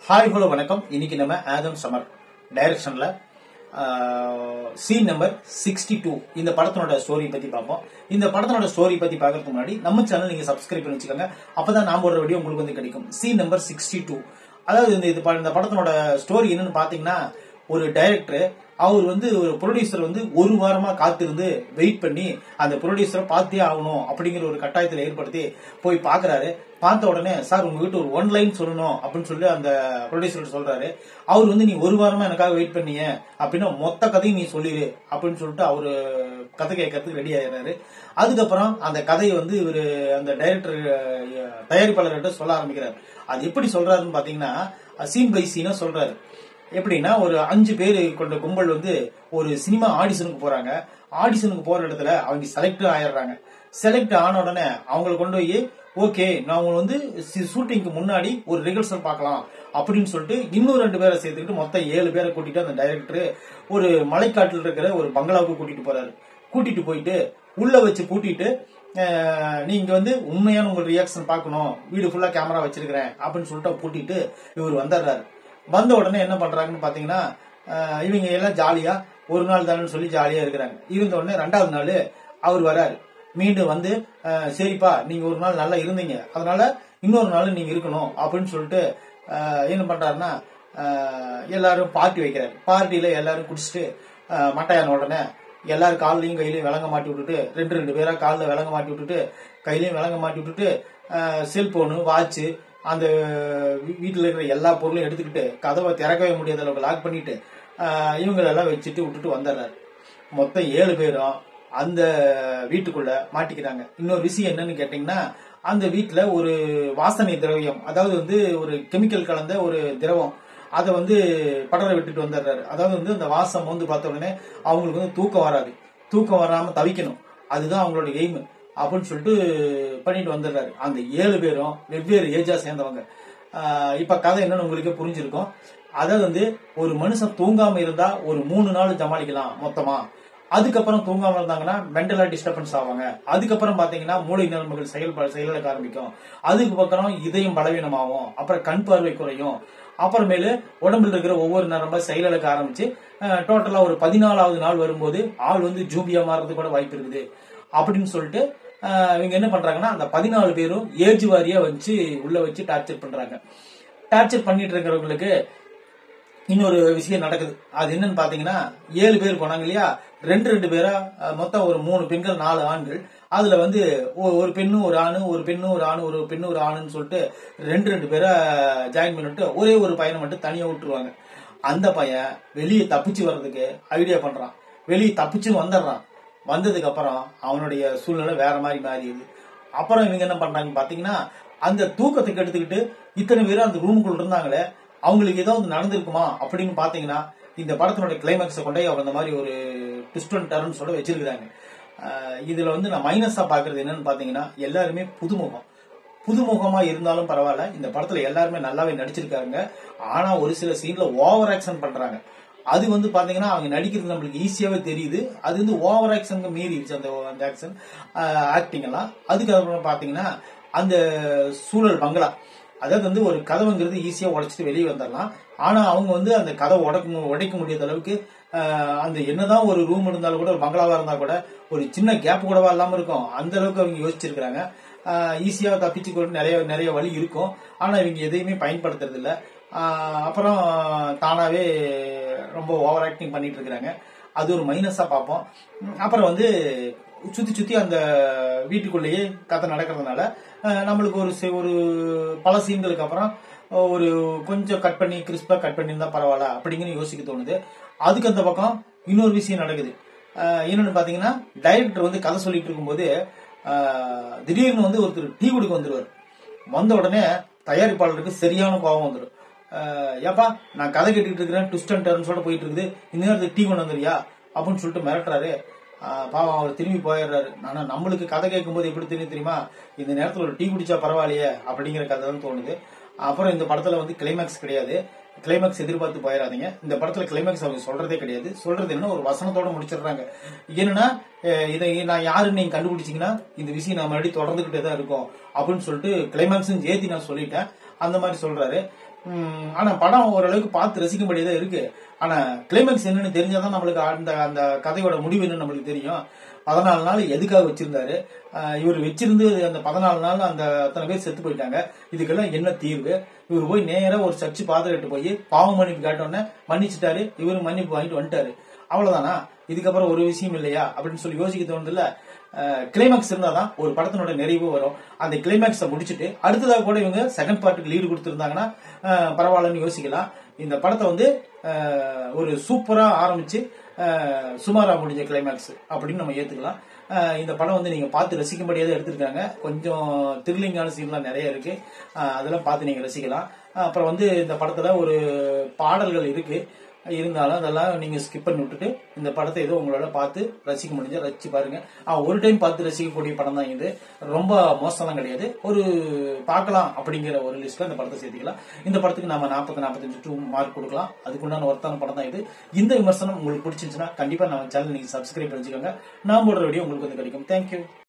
Hi hello வணக்கம். இன்னைக்கு நம்ம ஆதம் சமர் டைரக்ஷன்ல சீன் நம்பர் 62 இந்த படத்தோட ஸ்டோரி பத்தி பார்ப்போம். இந்த படத்தோட ஸ்டோரி பத்தி பார்க்கறதுக்கு முன்னாடி நம்ம சேனல் நீங்க சப்ஸ்கிரைப் பண்ணி வச்சுக்கோங்க. அப்பதான் நான் போடுற வீடியோ உங்களுக்கு வந்து கிடைக்கும். சீன் நம்பர் 62 அதாவது இந்த படத்தோட ஸ்டோரி என்னன்னு பாத்தீங்கன்னா, ஒரு டைரக்டர் அவர் வந்து ஒரு ப்ரொடியூசர் வந்து ஒரு வாரமா காத்திருந்து வெயிட் பண்ணி அந்த ப்ரொடியூசரை பார்த்தே ஆகணும் அப்படிங்கிற ஒரு கட்டாயத்தில் ஏற்படுத்தி போய் பாக்குறாரு. பார்த்த உடனே, சார் உங்ககிட்ட ஒரு ஒன் லைன் சொல்லணும் அப்படின்னு சொல்லி அந்த ப்ரொடியூசர் சொல்றாரு. அவர் வந்து நீ ஒரு வாரமா எனக்காக வெயிட் பண்ணீங்க அப்படின்னா மொத்த கதையும் நீ சொல்லிடு அப்படின்னு சொல்லிட்டு அவரு கதை கேட்கறதுக்கு ரெடி ஆயிடுறாரு. அதுக்கப்புறம் அந்த கதையை வந்து இவரு அந்த டைரக்டர் தயாரிப்பாளர்கிட்ட சொல்ல ஆரம்பிக்கிறார். அது எப்படி சொல்றாருன்னு பாத்தீங்கன்னா, சீன் பை சீனா சொல்றாரு. எப்படின்னா, ஒரு 5 பேர் கொண்ட கும்பல் வந்து ஒரு சினிமா ஆடிஷனுக்கு போறாங்க. ஆடிஷனுக்கு போற இடத்துல அவங்க செலக்ட் ஆயிடுறாங்க. செலக்ட் ஆன உடனே அவங்களை கொண்டு போய், ஓகே நான் வந்து ஷூட்டிங்க்கு முன்னாடி ஒரு ரிஹர்சல் பார்க்கலாம் அப்படின்னு சொல்லிட்டு இன்னும் 2 பேரை சேர்த்துக்கிட்டு மொத்தம் 7 பேரை கூட்டிட்டு அந்த டைரக்டர் ஒரு மலைக்காட்டில் இருக்கிற ஒரு பங்களாவுக்கு கூட்டிட்டு போறாரு. கூட்டிட்டு போயிட்டு உள்ள வச்சு பூட்டிட்டு, நீங்க வந்து உண்மையான உங்க ரியாக்ஷன் பார்க்கணும், வீடு ஃபுல்லா கேமரா வச்சிருக்கிறேன் அப்படின்னு சொல்லிட்டு பூட்டிட்டு இவர் வந்துடுறாரு. வந்த உடனே என்ன பண்றாங்கன்னு பாத்தீங்கன்னா, இவங்க எல்லாம் ஜாலியா ஒரு நாள் தானே சொல்லி ஜாலியா இருக்கிறாங்க. இருந்த உடனே 2வது நாள் அவர் வராரு. மீண்டும் வந்து, சரிப்பா நீங்க ஒரு நாள் நல்லா இருந்தீங்க, அதனால இன்னொரு நாள் நீங்க இருக்கணும் அப்படின்னு சொல்லிட்டு என்ன பண்றாருன்னா, எல்லாரும் பார்ட்டி வைக்கிறாரு. பார்ட்டியில எல்லாரும் குடிச்சிட்டு மட்டையான உடனே எல்லாரும் காலையும் கையிலையும் விளங்க மாட்டி விட்டுட்டு, 2 பேரா காலில் விளங்க மாட்டி விட்டுட்டு கையிலையும் விளங்க மாட்டி விட்டுட்டு, செல்போனு வாட்சு அந்த வீட்டுல இருக்கிற எல்லா பொருளையும் எடுத்துக்கிட்டு கதவை திறக்கவே முடியாத அளவுக்கு லாக் பண்ணிட்டு இவங்களெல்லாம் வச்சுட்டு விட்டுட்டு வந்துடுறாரு. மொத்தம் 7 பேரும் அந்த வீட்டுக்குள்ள மாட்டிக்கிறாங்க. இன்னொரு விஷயம் என்னன்னு கேட்டீங்கன்னா, அந்த வீட்டுல ஒரு வாசனை திரவியம், அதாவது வந்து ஒரு கெமிக்கல் கலந்த ஒரு திரவம், அதை வந்து படர விட்டுட்டு வந்துடுறாரு. அதாவது வந்து அந்த வாசம் வந்து பார்த்த உடனே அவங்களுக்கு வந்து தூக்கம் வராது. தூக்கம் வராம தவிக்கணும், அதுதான் அவங்களோட எய்ம் அப்படின்னு சொல்லிட்டு பண்ணிட்டு வந்துடுறாரு. அந்த 7 பேரும் வெவ்வேறு ஏஜா சேர்ந்தவங்க. இப்ப கதை என்னன்னு உங்களுக்கே புரிஞ்சிருக்கும். அதாவது வந்து ஒரு மனுஷன் தூங்காம இருந்தா ஒரு 3 நாள் சமாளிக்கலாம் மொத்தமா. அதுக்கப்புறம் தூங்காம இருந்தாங்கன்னா மென்டலா டிஸ்டர்பன்ஸ் ஆவாங்க. அதுக்கப்புறம் பாத்தீங்கன்னா மூளை நரம்புகள் செயலிழக்க ஆரம்பிக்கும். அதுக்கப்புறம் இதயம் பலவீனமாகும். அப்புறம் கண் பார்வை குறையும். அப்புறமேலு உடம்புல இருக்கிற ஒவ்வொரு நரம்ப செயலிழக்க ஆரம்பிச்சு டோட்டலா ஒரு 14வது நாள் வரும்போது ஆள் வந்து ஜூபியா மாறதுக்கு கூட வாய்ப்பு இருக்குது அப்படின்னு சொல்லிட்டு இவங்க என்ன பண்றாங்கன்னா, அந்த 14 பேரும் ஏஜ் வாரியா வச்சு உள்ள வச்சு டார்ச்சர் பண்றாங்க. டார்ச்சர் பண்ணிட்டு இருக்கிறவங்களுக்கு இன்னொரு விஷயம் நடக்குது. அது என்னன்னு பாத்தீங்கன்னா, 7 பேர் போனாங்க இல்லையா, 2 பேரா மொத்தம் ஒரு 3 பெண்கள் 4 ஆண்கள். அதுல வந்து ஒரு பெண்ணு ஒரு ஆணு, ஒரு பெண்ணு ஒரு ஆணு, ஒரு பெண்ணு ஒரு ஆணுன்னு சொல்லிட்டு 2 பேரா ஜாயின் பண்ணிட்டு ஒரே ஒரு பையனை மட்டும் தனியா விட்டுருவாங்க. அந்த பையன் வெளியே தப்பிச்சு வர்றதுக்கு ஐடியா பண்றான். வெளியே தப்பிச்சு வந்துடுறான். வந்ததுக்கு அப்புறம் அவனுடைய சூழ்நிலை வேற மாதிரி மாறிடுது. அப்புறம் இவங்க என்ன பண்றாங்கன்னு பாத்தீங்கன்னா, அந்த தூக்கத்துக்கு எடுத்துக்கிட்டு இத்தனை பேரும் அந்த ரூமுக்குள்ள இருந்தாங்களே, அவங்களுக்கு ஏதாவது நடந்திருக்குமா அப்படின்னு பாத்தீங்கன்னா, இந்த படத்தினுடைய கிளைமேக்ஸை கொண்டே அவங்க அந்த மாதிரி ஒரு ட்விஸ்ட் அண்ட் டர்ன்ஸ் ஓட வச்சிருக்காங்க. இதுல வந்து நான் மைனஸா பாக்குறது என்னன்னு பாத்தீங்கன்னா, எல்லாருமே புதுமுகமா இருந்தாலும் பரவாயில்ல, இந்த படத்துல எல்லாருமே நல்லாவே நடிச்சிருக்காங்க. ஆனா ஒரு சில சீன்ல ஓவர் ஆக்ஷன் பண்றாங்க. அது வந்து பாத்தீங்கன்னா அவங்க நடிக்கிறது நம்மளுக்கு ஈஸியாவே தெரியுது. அது வந்து ஓவர் ஆக்ஷனுக்கு மீறிடுச்சு அந்த ஆக்ஷன் ஆக்டிங் எல்லாம். அதுக்கப்புறம் பாத்தீங்கன்னா, அந்த சூழல் பங்களா, அதாவது வந்து ஒரு கதவுங்கிறது ஈஸியா உடைச்சிட்டு வெளியே வந்துடலாம். ஆனா அவங்க வந்து அந்த கதவை உடைக்க முடியாத அளவுக்கு அந்த என்னதான் ஒரு ரூம் இருந்தாலும் கூட, ஒரு பங்களாவா இருந்தா கூட ஒரு சின்ன கேப் கூடவா இல்லாம இருக்கும், அந்த அளவுக்கு அவங்க யோசிச்சிருக்காங்க. ஈஸியா தப்பிச்சு நிறைய வழி இருக்கும். ஆனா இவங்க எதையுமே பயன்படுத்துறது இல்ல. அப்புறம் தானாவே ரொம்ப ஓவர் ஆக்டிங் பண்ணிட்டு இருக்கிறாங்க. அது ஒரு மைனஸா பார்ப்போம். அப்புறம் வந்து சுத்தி அந்த வீட்டுக்குள்ளேயே கதை நடக்கிறதுனால நம்மளுக்கு ஒரு பல சீன்களுக்கு அப்புறம் ஒரு கொஞ்சம் கட் பண்ணி கிறிஸ்பா கட் பண்ணியிருந்தா பரவாயில்ல அப்படிங்கன்னு யோசிக்க தோணுது. அதுக்கு அந்த பக்கம் இன்னொரு விஷயம் நடக்குது. என்னன்னு பாத்தீங்கன்னா, டைரக்டர் வந்து கதை சொல்லிட்டு இருக்கும்போது திடீர்னு வந்து ஒருத்தர் டீ குடிக்க வந்துருவார். வந்த உடனே தயாரிப்பாளருக்கு சரியான கோபம் வந்துடும். ஏப்பா நான் கதை கேட்டுட்டு இருக்கிறேன், ட்விஸ்ட் அண்ட் டர்ன்ஸோட போயிட்டு இருக்குது, இந்த நேரத்துக்கு டீ கொண்டு வந்துறியா அப்படின்னு சொல்லிட்டு மிரட்டுறாரு. பாவம் அவர் திரும்பி போயிடுறாரு. ஆனா நம்மளுக்கு கதை கேட்கும் போது எப்படி தெரியுமா, இந்த நேரத்துல ஒரு டீ குடிச்சா பரவாயில்லையே அப்படிங்கிற கதை தான் தோணுது. அப்புறம் இந்த படத்துல வந்து கிளைமேக்ஸ் கிடையாது. கிளைமேக்ஸ் எதிர்பார்த்து போயிடாதீங்க. இந்த படத்துல கிளைமேக்ஸ் அவங்க சொல்றதே கிடையாது. சொல்றது என்ன, ஒரு வசனத்தோட முடிச்சிடுறாங்க. என்னன்னா, இதை நான் யாருன்னு நீங்க கண்டுபிடிச்சீங்கன்னா இந்த விஷயம் நான் மறுபடியும் தொடர்ந்துகிட்டே தான் இருக்கும் அப்படின்னு சொல்லிட்டு கிளைமேக்ஸும் சேர்த்தி நான் சொல்லிட்டேன். அந்த மாதிரி சொல்றாரு. ஆனா படம் ஓரளவுக்கு பார்த்து ரசிக்கும்படியே தான் இருக்கு. ஆனா கிளைமேக்ஸ் என்னன்னு தெரிஞ்சாதான் நம்மளுக்கு அந்த அந்த கதையோட முடிவு என்னன்னு நம்மளுக்கு தெரியும். 14 நாள் எதுக்காக வச்சிருந்தாரு, இவர் வச்சிருந்து அந்த 14 நாள் அந்த அத்தனை பேர் செத்து போயிட்டாங்க, இதுக்கெல்லாம் என்ன தீர்வு? இவர் போய் நேரா ஒரு சர்ச்சு பாத்துக்கிட்டு போய் பாவ மன்னிப்பு கேட்டோன்னே மன்னிச்சுட்டாரு, இவரு மன்னிப்பு வாங்கிட்டு வந்துட்டாரு. அவ்வளவுதானா? இதுக்கப்புறம் ஒரு விஷயம் இல்லையா அப்படின்னு சொல்லி யோசிக்க தோணுதுல்ல. கிளைமேக்ஸ் இருந்தாதான் ஒரு படத்தினோட நிறைவு வரும். அந்த கிளைமேக்ஸை முடிச்சுட்டு அடுத்ததாக கூட இவங்க செகண்ட் பார்ட்டுக்கு லீடு கொடுத்திருந்தாங்கன்னா பரவாயில்லன்னு யோசிக்கலாம். இந்த படத்தை வந்து ஒரு சூப்பரா ஆரம்பிச்சு சுமாரா முடிஞ்ச கிளைமேக்ஸ் அப்படின்னு நம்ம ஏத்துக்கலாம். இந்த படம் வந்து நீங்க பார்த்து ரசிக்கும்படியாக எடுத்திருக்காங்க. கொஞ்சம் த்ரில்லிங்கான சீன்லாம் நிறைய இருக்கு, அதெல்லாம் பார்த்து நீங்க ரசிக்கலாம். அப்புறம் வந்து இந்த படத்துல ஒரு பாடல்கள் இருக்கு, இருந்தாலும் அதெல்லாம் நீங்க ஸ்கிப் பண்ணி விட்டுட்டு இந்த படத்தை ஏதோ உங்களால பார்த்து ரசிக்க முடிஞ்சா ரசிச்சு பாருங்க. ஒரு டைம் பார்த்து ரசிக்கக்கூடிய படம் தான் இது. ரொம்ப மோசம்லாம் கிடையாது. ஒரு பார்க்கலாம் அப்படிங்கிற ஒரு லிஸ்ட்ல இந்த படத்தை சேர்த்துக்கலாம். இந்த படத்துக்கு நம்ம 40-45 மார்க் கொடுக்கலாம். அதுக்குண்டான ஒருத்தான படம் தான் இது. இந்த விமர்சனம் உங்களுக்கு பிடிச்சிருந்துச்சுன்னா கண்டிப்பா நம்ம சேனல் நீங்க சப்ஸ்கிரைப் பண்ணிச்சுக்கோங்க. நான் போடுற வீடியோ உங்களுக்கு வந்து கிடைக்கும். தேங்க்யூ.